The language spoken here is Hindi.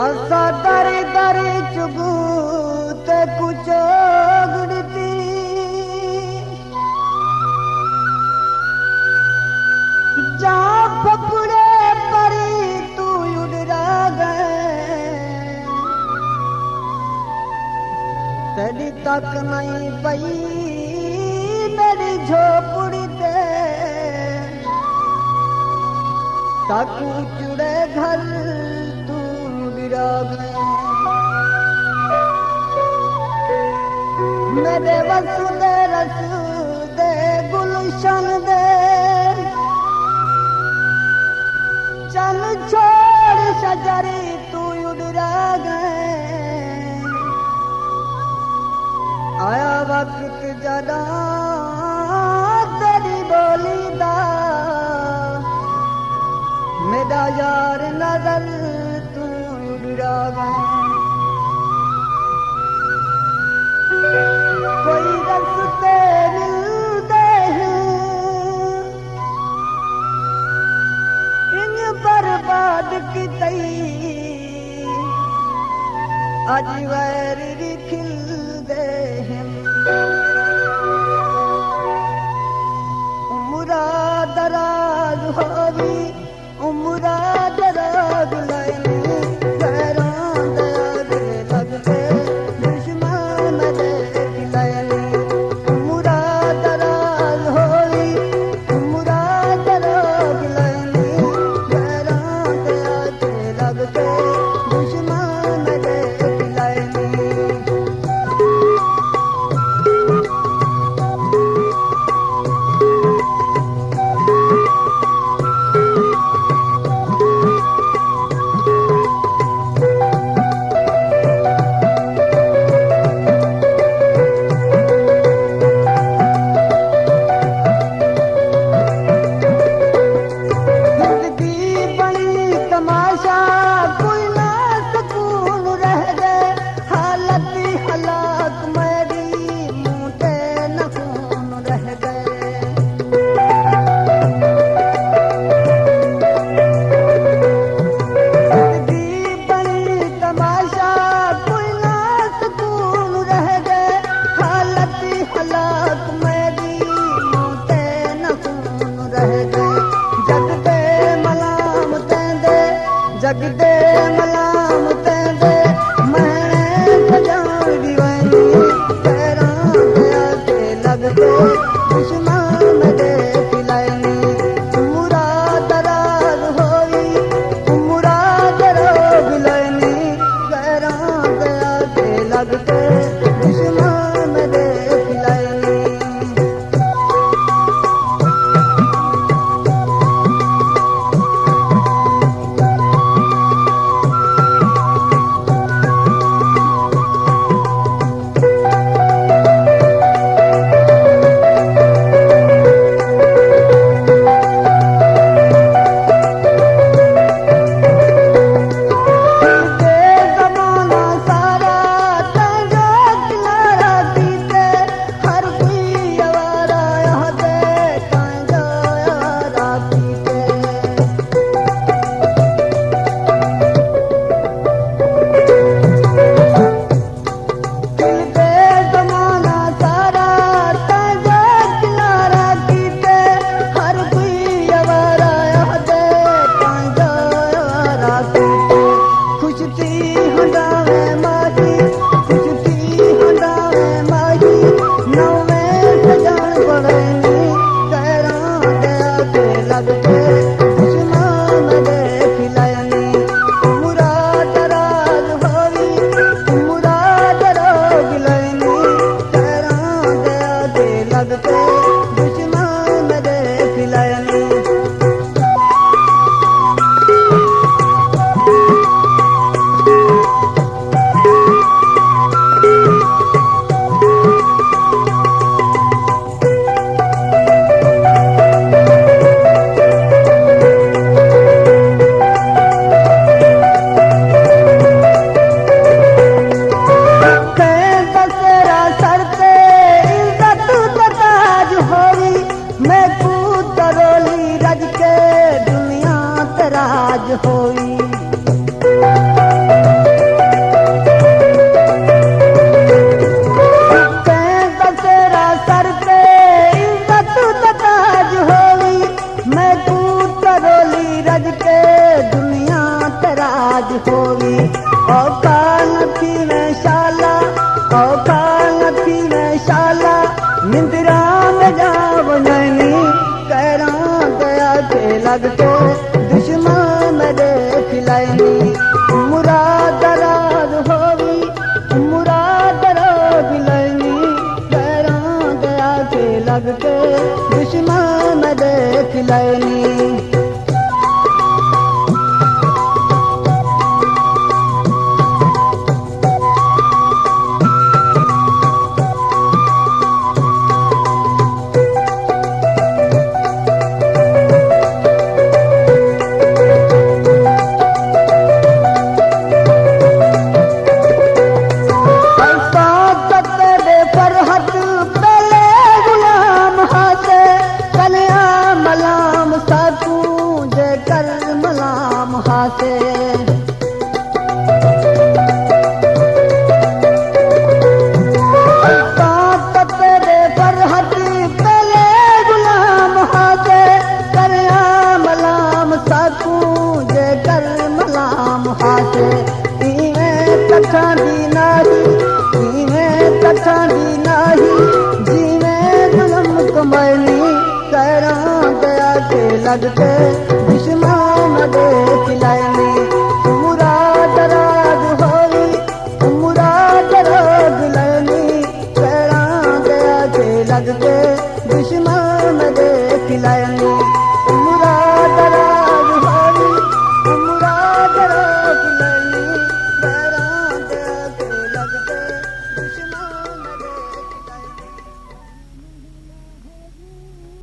आसा दरे दरे चुगू ते कुछ गुड़ती जा फपुड़े परी तू उड़रा गए तेरी तक नहीं पई मेरी झोपड़ी ते ताकू चुड़े घर तू गिरा गए मेरे वसुदे रसूदे गुलशन दे चल छोड़ शजरी तू उड़रा गए आया वक्त जदा तेरी बोली दा मेरा यार नजर तू उड़रा गए कोई रस्ते मिलते हैं इन बर्बाद की तई आज वैर खिलते हैं उम्रा दराज होगी उम्रा दराज लाइनी गैरों दयाग लगते दुश्मन देख लाइनी उम्रा दराज होगी उम्रा दराज लाइनी गैरों दयाग लगते दुश्मन देख लाइनी जगदे मलाम तेंदे मैं सजान दीवानी पैरां दया के लगते दुश्मन दे खिलानी उम्रा दराज होई उम्रा दराज लानी पैरां दया के लगते दुश्मन दे खिलानी आज होई। होवी औका नथी में शाला औका नथी में शाला निंद्रा में जा वञनी कैरां दया के लगते दुश्मन मेरे खिलाइनी मुराद राज होवी मुराद राज लैनी कैरां दया के लगते दुश्मन मेरे खिलाइनी हासे तेरे पर हटी पहले गुलाम हासे करया मलाम साकू जे कर मलाम हासे इवें कथा दी नाही इवें कथा दी नाही जीवें जुल्म कमैनी कैरां दया के लगते